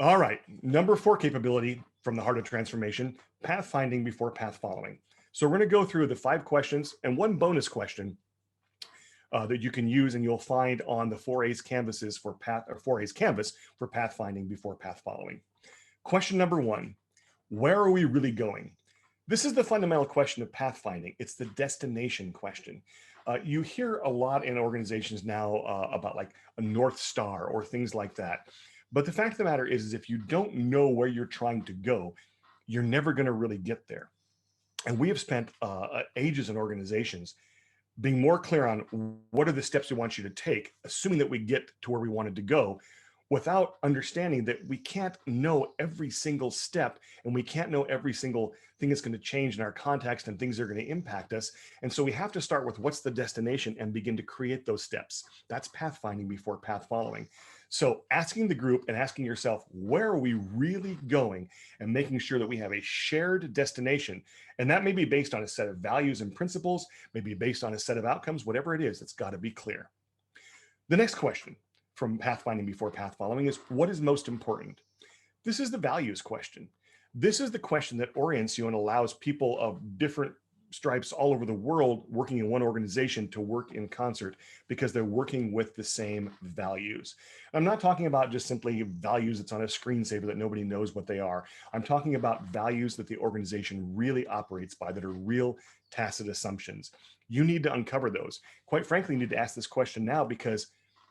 All right, number 4 capability from the heart of transformation, pathfinding before path following. So we're going to go through the 5 questions and one bonus question that you can use, and you'll find on the 4A's canvases for path or 4A's canvas for pathfinding before path following. Question number 1: where are we really going? This is the fundamental question of pathfinding. It's the destination question. You hear a lot in organizations now about like a North Star or things like that. But the fact of the matter is if you don't know where you're trying to go, you're never going to really get there. And we have spent ages in organizations being more clear on what are the steps we want you to take, assuming that we get to where we wanted to go, without understanding that we can't know every single step and we can't know every single thing that's going to change in our context and things that are going to impact us. And so we have to start with what's the destination and begin to create those steps. That's pathfinding before path following. So asking the group and asking yourself, where are we really going, and making sure that we have a shared destination. And that may be based on a set of values and principles, maybe based on a set of outcomes, whatever it is, it's got to be clear. The next question from pathfinding before path following is, what is most important? This is the values question. This is the question that orients you and allows people of different stripes all over the world working in one organization to work in concert because they're working with the same values. I'm not talking about just simply values that's on a screensaver that nobody knows what they are. I'm talking about values that the organization really operates by, that are real tacit assumptions. You need to uncover those. Quite frankly, you need to ask this question now, because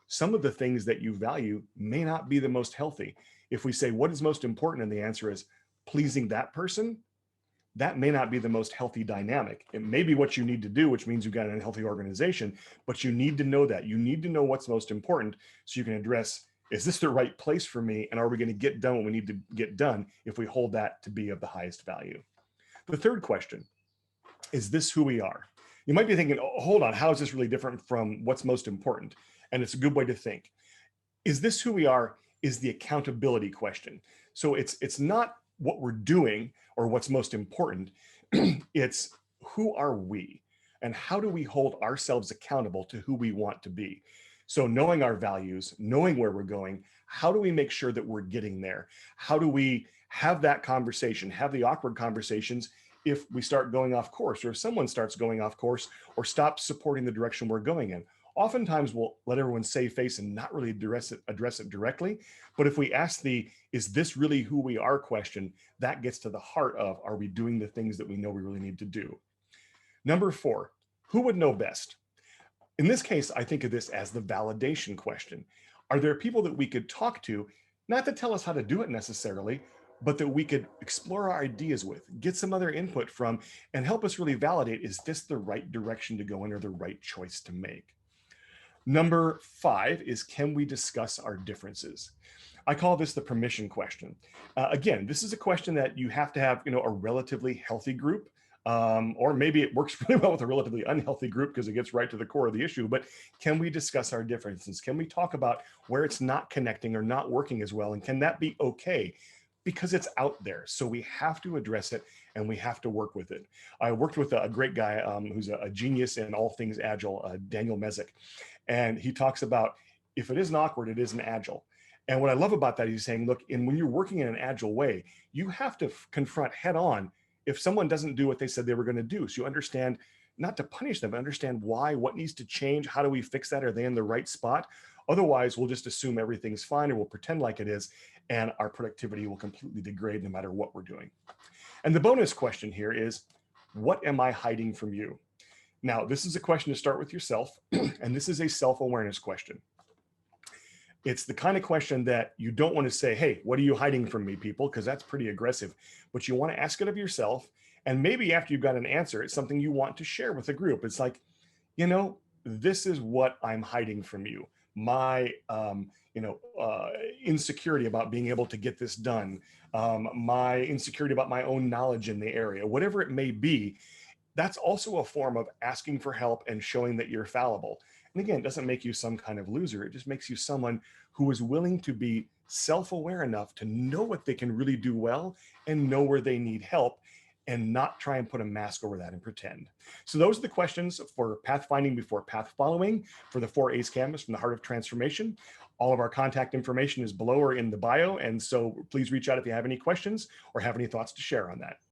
some of the things that you value may not be the most healthy. If we say, what is most important? And the answer is pleasing that person, that may not be the most healthy dynamic. It may be what you need to do, which means you've got an unhealthy organization, but you need to know that. You need to know what's most important so you can address, is this the right place for me? And are we going to get done what we need to get done if we hold that to be of the highest value? The third question, is this who we are? You might be thinking, oh, hold on, how is this really different from what's most important? And it's a good way to think. Is this who we are is the accountability question. So it's not what we're doing or what's most important. It's who are we and how do we hold ourselves accountable to who we want to be? So knowing our values, knowing where we're going, how do we make sure that we're getting there? How do we have that conversation, have the awkward conversations if we start going off course, or if someone starts going off course or stops supporting the direction we're going in? Oftentimes we'll let everyone save face and not really address it directly. But if we ask the, is this really who we are question, that gets to the heart of, are we doing the things that we know we really need to do? Number 4, who would know best? In this case, I think of this as the validation question. Are there people that we could talk to, not to tell us how to do it necessarily, but that we could explore our ideas with, get some other input from, and help us really validate, is this the right direction to go in or the right choice to make? Number 5 is, can we discuss our differences? I call this the permission question. Again, this is a question that you have to have, a relatively healthy group, or maybe it works really well with a relatively unhealthy group because it gets right to the core of the issue. But can we discuss our differences? Can we talk about where it's not connecting or not working as well? And can that be okay? Because it's out there. So we have to address it and we have to work with it. I worked with a great guy who's a genius in all things agile, Daniel Mezek. And he talks about, if it isn't awkward, it isn't agile. And what I love about that, he's saying, look, when you're working in an agile way, you have to confront head on if someone doesn't do what they said they were going to do. So you understand, not to punish them, but understand why, what needs to change, how do we fix that? Are they in the right spot? Otherwise, we'll just assume everything's fine, or we'll pretend like it is, and our productivity will completely degrade no matter what we're doing. And the bonus question here is, what am I hiding from you? Now, this is a question to start with yourself, and this is a self-awareness question. It's the kind of question that you don't want to say, hey, what are you hiding from me, people? Because that's pretty aggressive. But you want to ask it of yourself. And maybe after you've got an answer, it's something you want to share with the group. It's like, this is what I'm hiding from you. My, insecurity about being able to get this done, my insecurity about my own knowledge in the area, whatever it may be. That's also a form of asking for help and showing that you're fallible. And again, it doesn't make you some kind of loser. It just makes you someone who is willing to be self-aware enough to know what they can really do well and know where they need help, and not try and put a mask over that and pretend. So those are the questions for pathfinding before path following for the 4A's canvas from the heart of transformation. All of our contact information is below or in the bio. And so please reach out if you have any questions or have any thoughts to share on that.